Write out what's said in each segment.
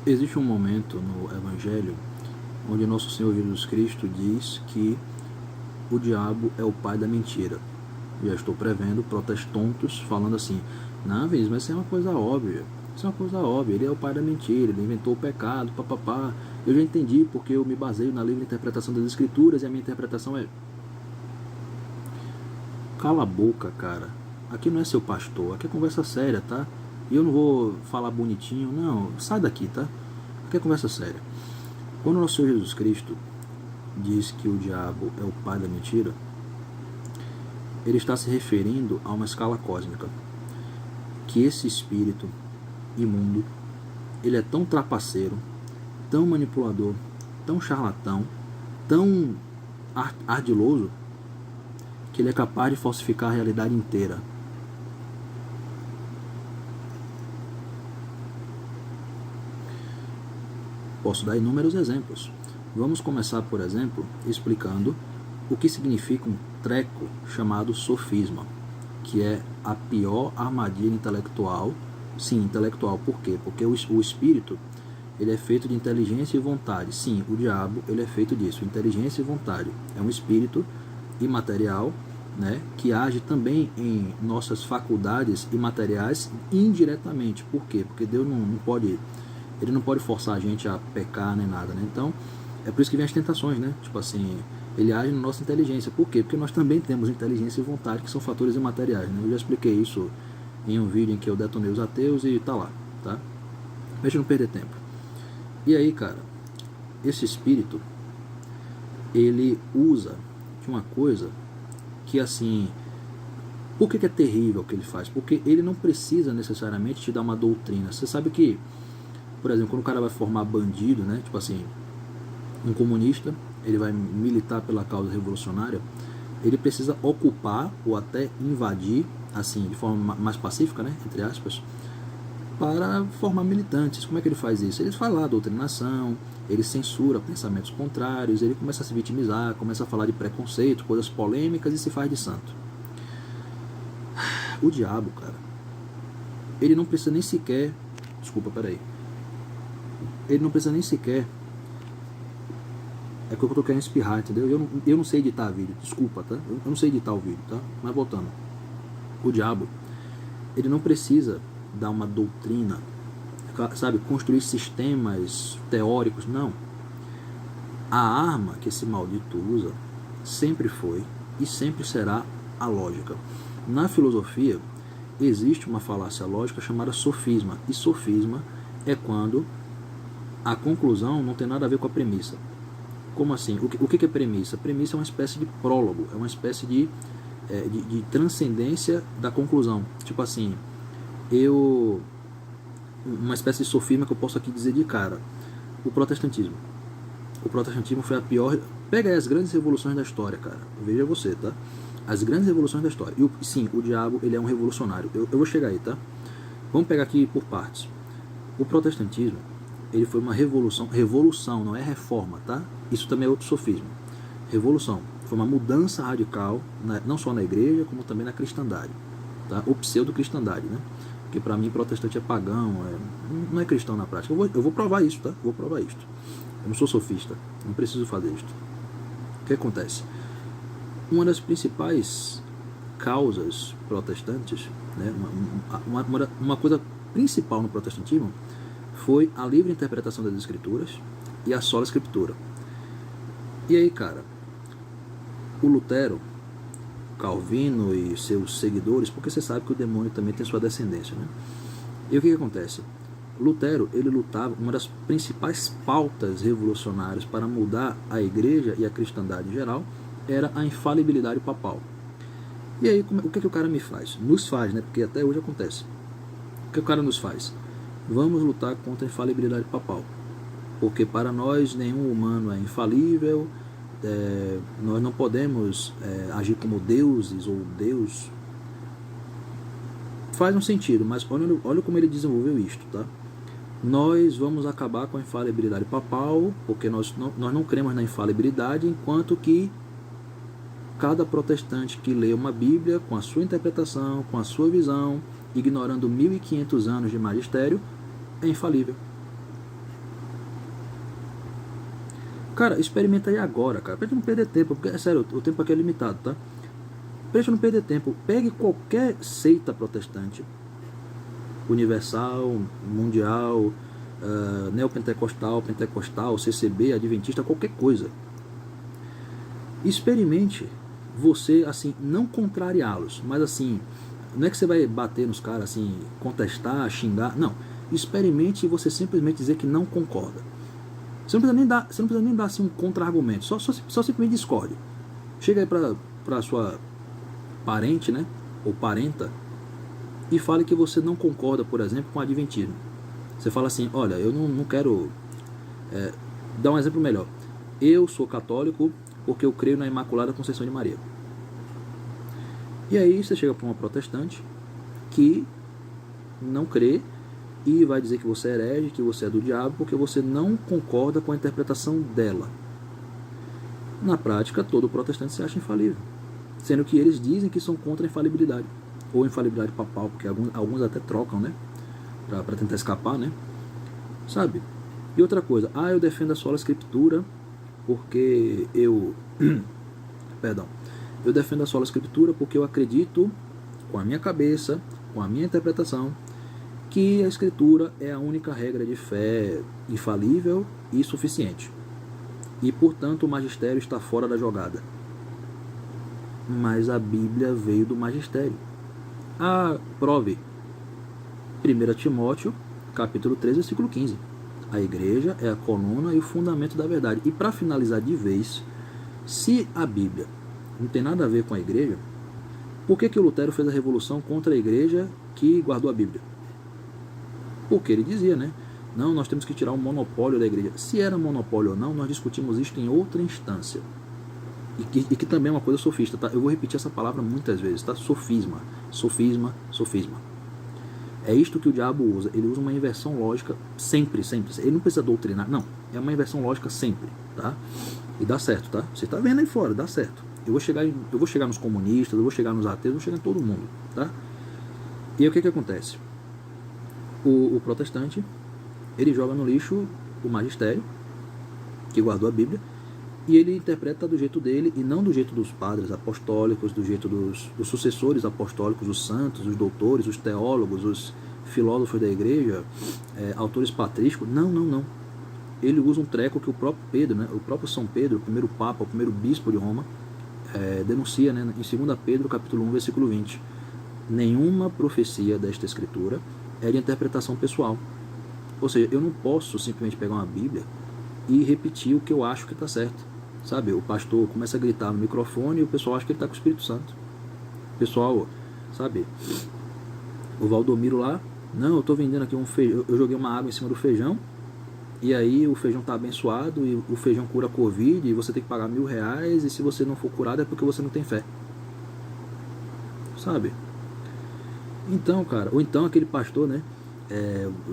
Existe um momento no Evangelho onde Nosso Senhor Jesus Cristo diz que o diabo é o pai da mentira. Já estou prevendo protestantes falando assim: não, Vinícius, mas isso é uma coisa óbvia. Isso é uma coisa óbvia. Ele é o pai da mentira, ele inventou o pecado, papapá. Eu já entendi porque eu me baseio na livre interpretação das Escrituras e a minha interpretação é: cala a boca, cara. Aqui não é seu pastor, aqui é conversa séria, tá? E eu não vou falar bonitinho, não. Sai daqui, tá? Aqui é conversa séria. Quando o nosso Senhor Jesus Cristo diz que o diabo é o pai da mentira, ele está se referindo a uma escala cósmica. Que esse espírito imundo, ele é tão trapaceiro, tão manipulador, tão charlatão, tão ardiloso, que ele é capaz de falsificar a realidade inteira. Posso dar inúmeros exemplos. Vamos começar, por exemplo, explicando o que significa um treco chamado sofisma, que é a pior armadilha intelectual. Sim, intelectual. Por quê? Porque o espírito, ele é feito de inteligência e vontade. Sim, o diabo, ele é feito disso, inteligência e vontade. É um espírito imaterial, né, que age também em nossas faculdades imateriais indiretamente. Por quê? Porque Deus não pode, ele não pode forçar a gente a pecar nem nada, né? Então, é por isso que vem as tentações, né? Tipo assim, ele age na nossa inteligência. Por quê? Porque nós também temos inteligência e vontade, que são fatores imateriais, né? Eu já expliquei isso em um vídeo em que eu detonei os ateus e tá lá, tá? Deixa eu não perder tempo. E aí, cara, esse espírito, ele usa de uma coisa que, assim, por que é terrível o que ele faz? Porque ele não precisa necessariamente te dar uma doutrina. Você sabe que, por exemplo, quando o cara vai formar bandido, né? Tipo assim, um comunista, ele vai militar pela causa revolucionária, ele precisa ocupar ou até invadir, assim, de forma mais pacífica, né? Entre aspas, para formar militantes. Como é que ele faz isso? Ele faz lá a doutrinação, ele censura pensamentos contrários, ele começa a se vitimizar, começa a falar de preconceito, coisas polêmicas e se faz de santo. O diabo, cara, ele não precisa nem sequer... Desculpa, peraí. Ele não precisa nem sequer... É que eu tô querendo espirrar, entendeu? Eu não sei editar vídeo, desculpa, tá? Eu não sei editar o vídeo, tá? Mas voltando. O diabo, ele não precisa dar uma doutrina, sabe? Construir sistemas teóricos, não. A arma que esse maldito usa sempre foi e sempre será a lógica. Na filosofia, existe uma falácia lógica chamada sofisma. E sofisma é quando a conclusão não tem nada a ver com a premissa. Como assim? O que é premissa? Premissa é uma espécie de prólogo, é uma espécie de transcendência da conclusão. Tipo assim, uma espécie de sofisma que eu posso aqui dizer de cara. O protestantismo. O protestantismo foi a pior... Pega aí as grandes revoluções da história, cara. Veja você, tá? As grandes revoluções da história. Sim, o diabo, ele é um revolucionário. Eu vou chegar aí, tá? Vamos pegar aqui por partes. O protestantismo, ele foi uma revolução. Revolução, não é reforma, tá? Isso também é outro sofisma. Revolução. Foi uma mudança radical, não só na igreja, como também na cristandade. Tá? Ou pseudo-cristandade, né? Porque para mim protestante é pagão, não é cristão na prática. Eu vou provar isso, tá? Vou provar isso. Eu não sou sofista, não preciso fazer isso. O que acontece? Uma das principais causas protestantes, né? Uma coisa principal no protestantismo foi a livre interpretação das escrituras e a sola escritura. E aí, cara, o Lutero, Calvino e seus seguidores, porque você sabe que o demônio também tem sua descendência, né? E o que acontece? Lutero, ele lutava, uma das principais pautas revolucionárias para mudar a igreja e a cristandade em geral era a infalibilidade papal. E aí, o que o cara me faz? Nos faz, né? Porque até hoje acontece. O que o cara nos faz? Vamos lutar contra a infalibilidade papal. Porque para nós nenhum humano é infalível, nós não podemos agir como deuses ou Deus. Faz um sentido, mas olha como ele desenvolveu isto, tá? Nós vamos acabar com a infalibilidade papal, porque nós não cremos na infalibilidade, enquanto que cada protestante que lê uma Bíblia com a sua interpretação, com a sua visão, ignorando 1500 anos de magistério, é infalível. Cara, experimenta aí agora, cara. Pra gente não perder tempo, porque, é sério, o tempo aqui é limitado, tá? Pra gente não perder tempo, pegue qualquer seita protestante, universal, mundial, neopentecostal, pentecostal, CCB, adventista, qualquer coisa. Experimente você, assim, não contrariá-los, mas assim, não é que você vai bater nos caras, assim, contestar, xingar, não. Experimente você simplesmente dizer que não concorda. Você não precisa nem dar assim, um contra-argumento, só simplesmente discorde. Chega aí pra sua parente, né, ou parenta, e fale que você não concorda, por exemplo, com o adventismo. Você fala assim, olha, eu não quero... dar um exemplo melhor. Eu sou católico porque eu creio na Imaculada Conceição de Maria. E aí você chega para uma protestante que não crê e vai dizer que você é herege, que você é do diabo, porque você não concorda com a interpretação dela. Na prática, todo protestante se acha infalível, sendo que eles dizem que são contra a infalibilidade, ou infalibilidade papal, porque alguns até trocam, né, para tentar escapar, né, sabe? E outra coisa, eu defendo a sola escritura porque eu perdão, eu defendo a sola escritura porque eu acredito com a minha cabeça, com a minha interpretação, que a escritura é a única regra de fé infalível e suficiente. E, portanto, o magistério está fora da jogada. Mas a Bíblia veio do magistério. Prove. 1 Timóteo, capítulo 3, versículo 15. A igreja é a coluna e o fundamento da verdade. E para finalizar de vez, se a Bíblia não tem nada a ver com a igreja, por que o Lutero fez a revolução contra a igreja que guardou a Bíblia? Porque ele dizia, né? Não, nós temos que tirar o monopólio da igreja. Se era monopólio ou não, nós discutimos isto em outra instância. E que também é uma coisa sofista, tá? Eu vou repetir essa palavra muitas vezes, tá? Sofisma, sofisma, sofisma. É isto que o diabo usa. Ele usa uma inversão lógica sempre, sempre. Ele não precisa doutrinar, não. É uma inversão lógica sempre, tá? E dá certo, tá? Você tá vendo aí fora, dá certo. Eu vou chegar nos comunistas, eu vou chegar nos ateus, eu vou chegar em todo mundo, tá? E aí o que acontece? O protestante, ele joga no lixo o magistério, que guardou a Bíblia, e ele interpreta do jeito dele, e não do jeito dos padres apostólicos, do jeito dos sucessores apostólicos, os santos, os doutores, os teólogos, os filósofos da igreja, autores patrísticos. Não. Ele usa um treco que o próprio Pedro, né, o próprio São Pedro, o primeiro papa, o primeiro bispo de Roma, denuncia, né, em 2 Pedro, capítulo 1, versículo 20. Nenhuma profecia desta escritura é de interpretação pessoal. Ou seja, eu não posso simplesmente pegar uma Bíblia e repetir o que eu acho que está certo. Sabe, o pastor começa a gritar no microfone e o pessoal acha que ele está com o Espírito Santo. O pessoal, sabe, o Valdomiro lá, não, eu estou vendendo aqui um feijão, eu joguei uma água em cima do feijão, e aí o feijão está abençoado, e o feijão cura a Covid, e você tem que pagar R$1.000, e se você não for curado é porque você não tem fé. Sabe? Então, cara, ou então aquele pastor, né,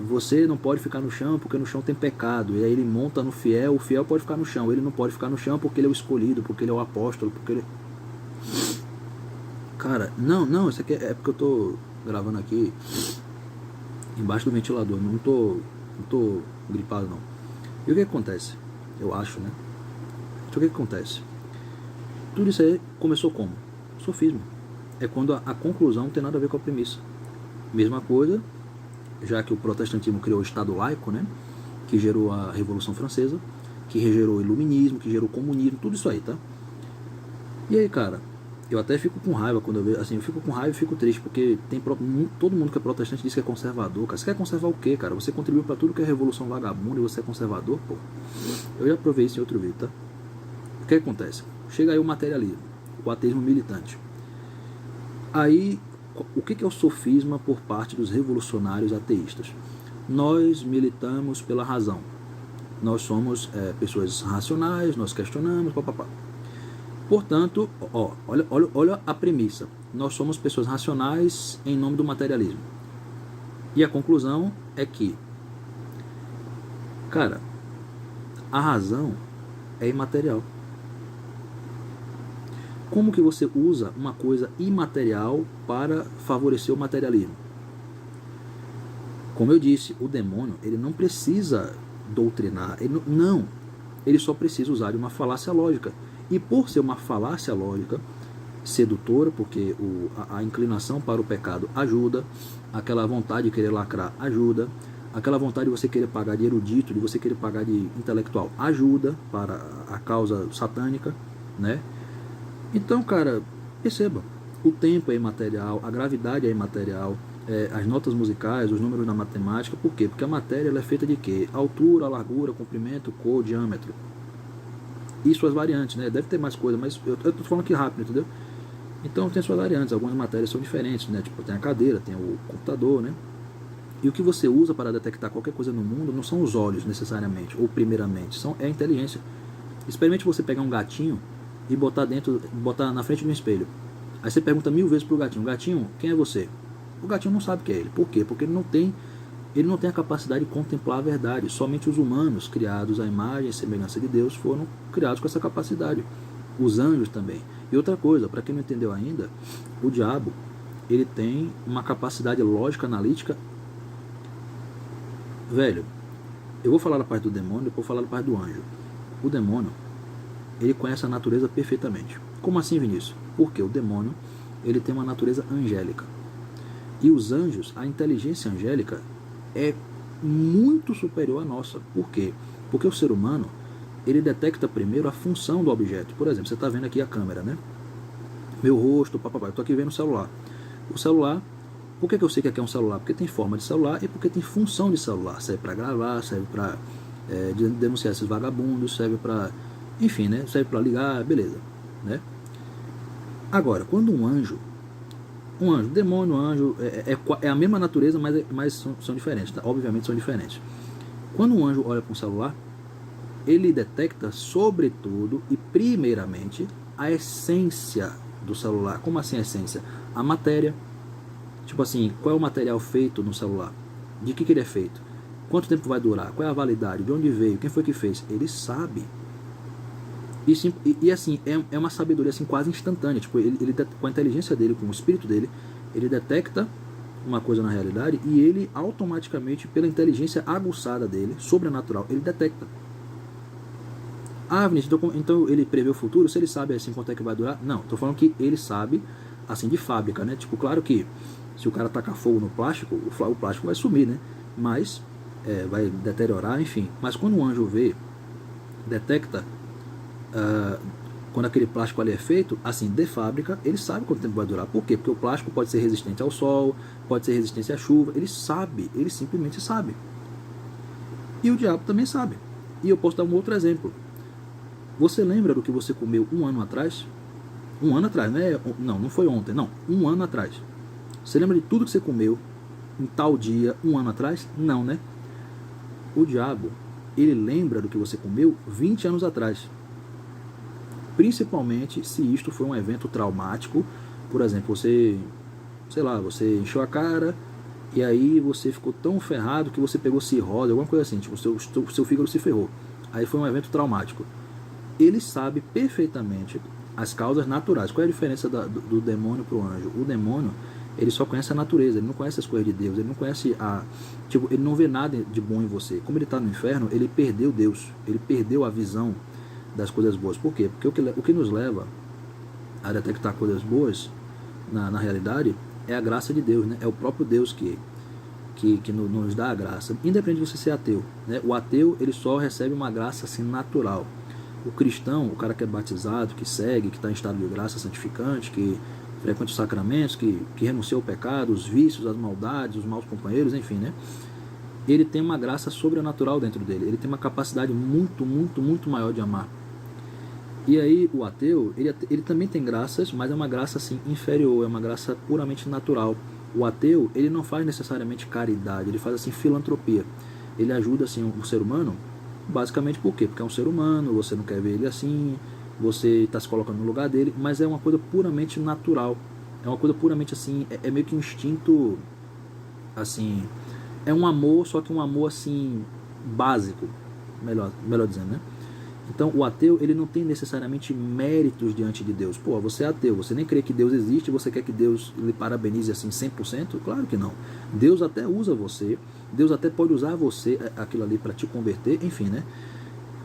você não pode ficar no chão porque no chão tem pecado, e aí ele monta no fiel, o fiel pode ficar no chão, ele não pode ficar no chão porque ele é o escolhido, porque ele é o apóstolo, porque ele... Cara, não, isso aqui é porque eu tô gravando aqui embaixo do ventilador, não tô gripado não. E o que acontece? Eu acho, né? Então o que acontece? Tudo isso aí começou como? Sofismo. É quando a conclusão não tem nada a ver com a premissa. Mesma coisa, já que o protestantismo criou o Estado laico, né, que gerou a Revolução Francesa, que gerou o Iluminismo, que gerou o comunismo, tudo isso aí, tá? E aí, cara, eu até fico com raiva quando eu vejo, assim, eu fico com raiva e fico triste, porque todo mundo que é protestante diz que é conservador, cara. Você quer conservar o quê, cara? Você contribuiu pra tudo que é Revolução Vagabunda e você é conservador, pô? Eu já provei isso em outro vídeo, tá? O que acontece? Chega aí o materialismo, o ateísmo militante. Aí, o que é o sofisma por parte dos revolucionários ateístas? Nós militamos pela razão. Nós somos pessoas racionais, nós questionamos, papapá. Portanto, olha a premissa. Nós somos pessoas racionais em nome do materialismo. E a conclusão é que, cara, a razão é imaterial. Como que você usa uma coisa imaterial para favorecer o materialismo? Como eu disse, o demônio, ele não precisa doutrinar. Ele não. ele só precisa usar de uma falácia lógica. E por ser uma falácia lógica, sedutora, porque a inclinação para o pecado ajuda, aquela vontade de querer lacrar ajuda, aquela vontade de você querer pagar de erudito, de você querer pagar de intelectual ajuda para a causa satânica, né? Então, cara, perceba, o tempo é imaterial, a gravidade é imaterial, as notas musicais, os números da matemática. Por quê? Porque a matéria ela é feita de quê? Altura, largura, comprimento, cor, diâmetro e suas variantes, né? Deve ter mais coisa, mas eu tô falando aqui rápido, entendeu? Então tem suas variantes, algumas matérias são diferentes, né? Tipo, tem a cadeira, tem o computador, né? E o que você usa para detectar qualquer coisa no mundo não são os olhos necessariamente, ou primeiramente, é a inteligência. Experimente você pegar um gatinho e botar na frente de um espelho. Aí você pergunta 1000 vezes pro gatinho: gatinho, quem é você? O gatinho não sabe quem é ele. Por quê? Porque ele não tem a capacidade de contemplar a verdade. Somente os humanos, criados à imagem e semelhança de Deus, foram criados com essa capacidade. Os anjos também. E outra coisa, para quem não entendeu ainda, o diabo, ele tem uma capacidade lógica, analítica. Velho, eu vou falar da parte do demônio, depois vou falar da parte do anjo. O demônio, ele conhece a natureza perfeitamente. Como assim, Vinícius? Porque o demônio, ele tem uma natureza angélica. E os anjos, a inteligência angélica é muito superior à nossa. Por quê? Porque o ser humano, ele detecta primeiro a função do objeto. Por exemplo, você está vendo aqui a câmera, né? Meu rosto, papapá, eu estou aqui vendo o celular. O celular, por que eu sei que aqui é um celular? Porque tem forma de celular e porque tem função de celular. Serve para gravar, serve para denunciar esses vagabundos, serve para, enfim, né? Serve para ligar, beleza, né? Agora, quando um anjo, demônio, anjo, é a mesma natureza, mas são diferentes, tá? Obviamente são diferentes. Quando um anjo olha para um celular, ele detecta, sobretudo e primeiramente, a essência do celular. Como assim a essência? A matéria. Tipo assim, qual é o material feito no celular? De que ele é feito? Quanto tempo vai durar? Qual é a validade? De onde veio? Quem foi que fez? Ele sabe. E assim, é uma sabedoria assim, quase instantânea. Tipo, ele, com a inteligência dele, com o espírito dele, ele detecta uma coisa na realidade e ele automaticamente, pela inteligência aguçada dele, sobrenatural, ele detecta. Ah, Vinícius, então ele prevê o futuro? Se ele sabe assim quanto é que vai durar? Não, tô falando que ele sabe assim de fábrica, né? Tipo, claro que se o cara tacar fogo no plástico, o plástico vai sumir, né? Mas vai deteriorar, enfim. Mas quando um anjo vê, detecta quando aquele plástico ali é feito, assim, de fábrica, ele sabe quanto tempo vai durar. Por quê? Porque o plástico pode ser resistente ao sol, pode ser resistente à chuva. Ele sabe, ele simplesmente sabe. E o diabo também sabe. E eu posso dar um outro exemplo. Você lembra do que você comeu um ano atrás? Um ano atrás, né? Não foi ontem, não. Um ano atrás. Você lembra de tudo que você comeu em tal dia, um ano atrás? Não, né? O diabo, ele lembra do que você comeu 20 anos atrás. Principalmente se isto foi um evento traumático. Por exemplo, você encheu a cara e aí você ficou tão ferrado que você pegou cirrose, alguma coisa assim, tipo, seu fígado se ferrou. Aí foi um evento traumático. Ele sabe perfeitamente as causas naturais. Qual é a diferença do demônio para o anjo? O demônio, ele só conhece a natureza, ele não conhece as coisas de Deus, ele não conhece ele não vê nada de bom em você. Como ele está no inferno, ele perdeu Deus, ele perdeu a visão das coisas boas. Por quê? Porque o que nos leva a detectar coisas boas na realidade é a graça de Deus, né? É o próprio Deus que nos dá a graça, independente de você ser ateu, né? O ateu, ele só recebe uma graça assim natural. O cristão, o cara que é batizado, que segue, que está em estado de graça santificante, que frequenta os sacramentos, que renuncia ao pecado, os vícios, as maldades, os maus companheiros, enfim, né? Ele tem uma graça sobrenatural dentro dele, ele tem uma capacidade muito, muito, muito maior de amar. E aí o ateu, ele também tem graças, mas é uma graça assim inferior, é uma graça puramente natural. O ateu, ele não faz necessariamente caridade, ele faz assim filantropia. Ele ajuda assim o ser humano, basicamente por quê? Porque é um ser humano, você não quer ver ele assim, você está se colocando no lugar dele, mas é uma coisa puramente natural. É uma coisa puramente assim, é meio que um instinto, assim, é um amor, só que um amor assim, básico, melhor dizendo, né? Então o ateu, ele não tem necessariamente méritos diante de Deus. Pô, você é ateu, você nem crê que Deus existe, você quer que Deus lhe parabenize assim 100%? Claro que não. Deus até usa você, Deus até pode usar você, aquilo ali, para te converter, enfim, né?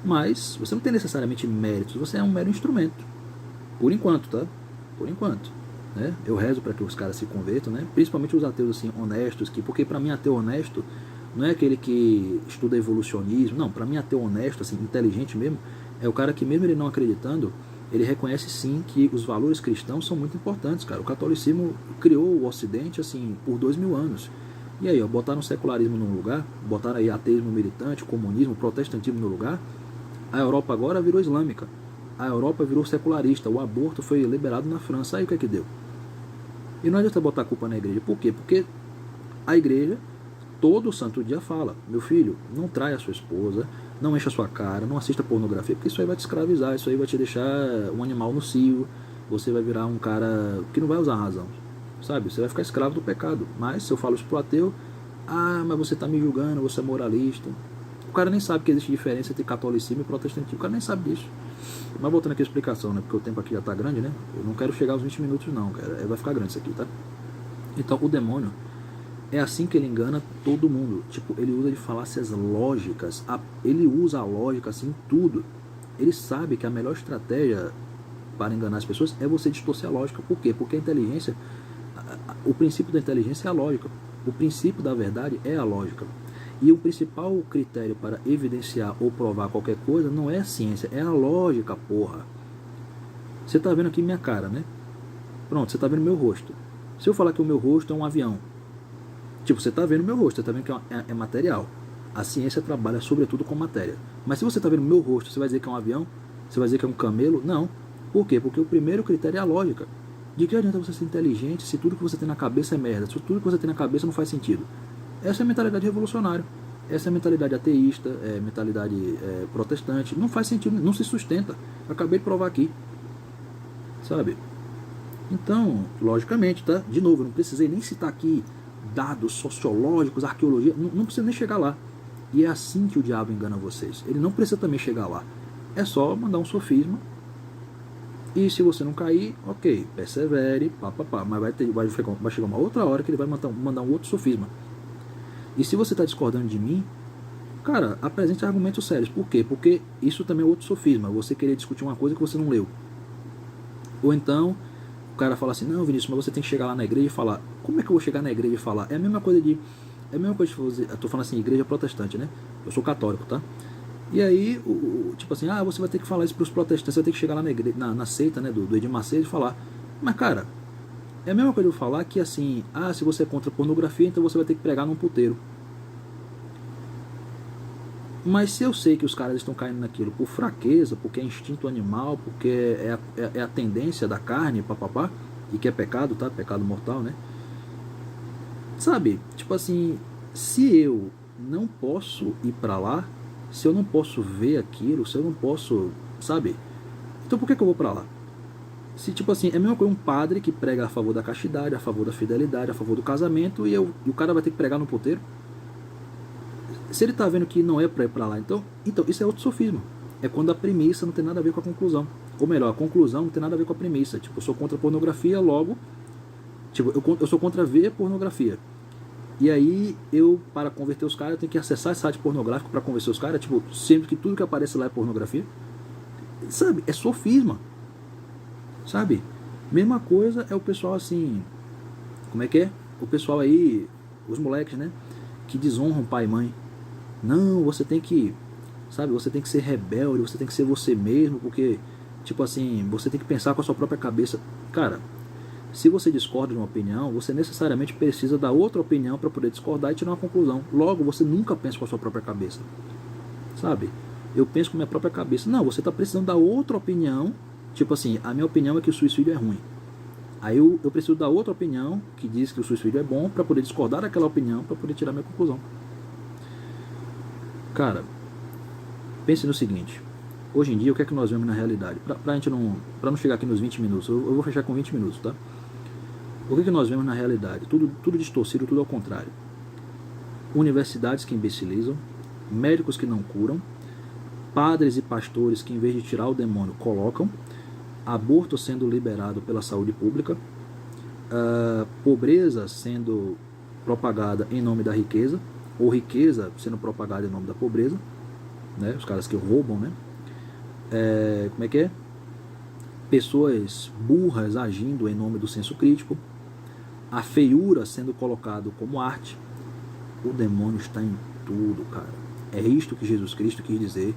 Mas você não tem necessariamente méritos, você é um mero instrumento. Por enquanto, tá? Por enquanto. Né? Eu rezo para que os caras se convertam, né? Principalmente os ateus assim, honestos, porque para mim ateu honesto não é aquele que estuda evolucionismo, não, para mim ateu honesto, assim, inteligente mesmo, é o cara que mesmo ele não acreditando, ele reconhece sim que os valores cristãos são muito importantes, cara. O catolicismo criou o Ocidente assim por 2000 anos. E aí, ó, botaram o secularismo num lugar, botaram aí ateísmo militante, comunismo, protestantismo no lugar. A Europa agora virou islâmica. A Europa virou secularista. O aborto foi liberado na França. Aí o que é que deu? E não adianta botar a culpa na igreja. Por quê? Porque a igreja todo santo dia fala: meu filho, não traia a sua esposa, não encha a sua cara, não assista pornografia, porque isso aí vai te escravizar, isso aí vai te deixar um animal no cio, você vai virar um cara que não vai usar a razão, sabe? Você vai ficar escravo do pecado. Mas se eu falo isso pro ateu, ah, mas você está me julgando, você é moralista. O cara nem sabe que existe diferença entre catolicismo e protestantismo, o cara nem sabe disso. Mas voltando aqui a explicação, né? Porque o tempo aqui já está grande, né? Eu não quero chegar aos 20 minutos não, cara. Vai ficar grande isso aqui, tá? Então o demônio é assim que ele engana todo mundo. Tipo, ele usa de falácias lógicas. Ele usa a lógica assim em tudo. Ele sabe que a melhor estratégia para enganar as pessoas é você distorcer a lógica. Por quê? Porque a inteligência, o princípio da inteligência é a lógica. O princípio da verdade é a lógica. E o principal critério para evidenciar ou provar qualquer coisa não é a ciência, é a lógica, porra. Você tá vendo aqui minha cara, né? Pronto, você tá vendo meu rosto. Se eu falar que o meu rosto é um avião, tipo, você tá vendo meu rosto, você tá vendo que é material. A ciência trabalha sobretudo com matéria. Mas se você tá vendo meu rosto, você vai dizer que é um avião? Você vai dizer que é um camelo? Não. Por quê? Porque o primeiro critério é a lógica. De que adianta você ser inteligente se tudo que você tem na cabeça é merda, se tudo que você tem na cabeça não faz sentido? Essa é a mentalidade revolucionária. Essa é a mentalidade ateísta, mentalidade protestante. Não faz sentido, não se sustenta. Acabei de provar aqui. Sabe? Então, logicamente, tá? De novo, não precisei nem citar aqui dados sociológicos, arqueologia, não precisa nem chegar lá. E é assim que o diabo engana vocês. Ele não precisa também chegar lá. É só mandar um sofisma. E se você não cair, ok, persevere, pá. Mas vai chegar uma outra hora que ele vai mandar um outro sofisma. E se você está discordando de mim, cara, apresente argumentos sérios. Por quê? Porque isso também é outro sofisma. Você querer discutir uma coisa que você não leu. Ou então, o cara fala assim: não, Vinícius, mas você tem que chegar lá na igreja e falar. Como é que eu vou chegar na igreja e falar? É a mesma coisa de fazer. Eu tô falando assim, igreja protestante, né? Eu sou católico, tá? E aí, tipo assim, você vai ter que falar isso para os protestantes, você vai ter que chegar lá na seita, né, do Edir Macedo e falar. Mas, cara, é a mesma coisa de eu falar que assim, se você é contra pornografia, então você vai ter que pregar num puteiro. Mas se eu sei que os caras estão caindo naquilo por fraqueza, porque é instinto animal, porque é a tendência da carne, papapá, e que é pecado, tá? Pecado mortal, né? Sabe? Tipo assim, se eu não posso ir pra lá, se eu não posso ver aquilo, se eu não posso, sabe? Então por que eu vou pra lá? Se, tipo assim, é a mesma coisa um padre que prega a favor da castidade, a favor da fidelidade, a favor do casamento, e o cara vai ter que pregar no puteiro. Se ele tá vendo que não é pra ir pra lá, então isso é outro sofisma. É quando a premissa não tem nada a ver com a conclusão. Ou melhor, a conclusão não tem nada a ver com a premissa. Tipo, eu sou contra a pornografia, logo... Tipo, eu sou contra ver pornografia. E aí, para converter os caras, eu tenho que acessar esse site pornográfico para convencer os caras, tipo, sempre que tudo que aparece lá é pornografia. Sabe? É sofisma. Sabe? Mesma coisa é o pessoal assim... Como é que é? O pessoal aí, os moleques, né? Que desonram pai e mãe. Não, você tem que... Sabe? Você tem que ser rebelde, você tem que ser você mesmo, porque... Tipo assim, você tem que pensar com a sua própria cabeça. Cara... Se você discorda de uma opinião, você necessariamente precisa da outra opinião para poder discordar e tirar uma conclusão. Logo, você nunca pensa com a sua própria cabeça. Sabe? Eu penso com a minha própria cabeça. Não, você está precisando da outra opinião. Tipo assim, a minha opinião é que o suicídio é ruim. Aí eu preciso da outra opinião que diz que o suicídio é bom para poder discordar daquela opinião, para poder tirar minha conclusão. Cara, pense no seguinte. Hoje em dia, o que é que nós vemos na realidade? Para não chegar aqui nos 20 minutos, eu vou fechar com 20 minutos, tá? O que nós vemos na realidade? Tudo distorcido, tudo ao contrário. Universidades que imbecilizam, médicos que não curam, padres e pastores que, em vez de tirar o demônio, colocam, aborto sendo liberado pela saúde pública, pobreza sendo propagada em nome da riqueza, ou riqueza sendo propagada em nome da pobreza. né? Os caras que roubam, né? Como é que é? Pessoas burras agindo em nome do senso crítico, a feiura sendo colocado como arte. O demônio está em tudo, cara. É isto que Jesus Cristo quis dizer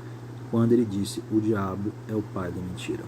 quando ele disse: o diabo é o pai da mentira.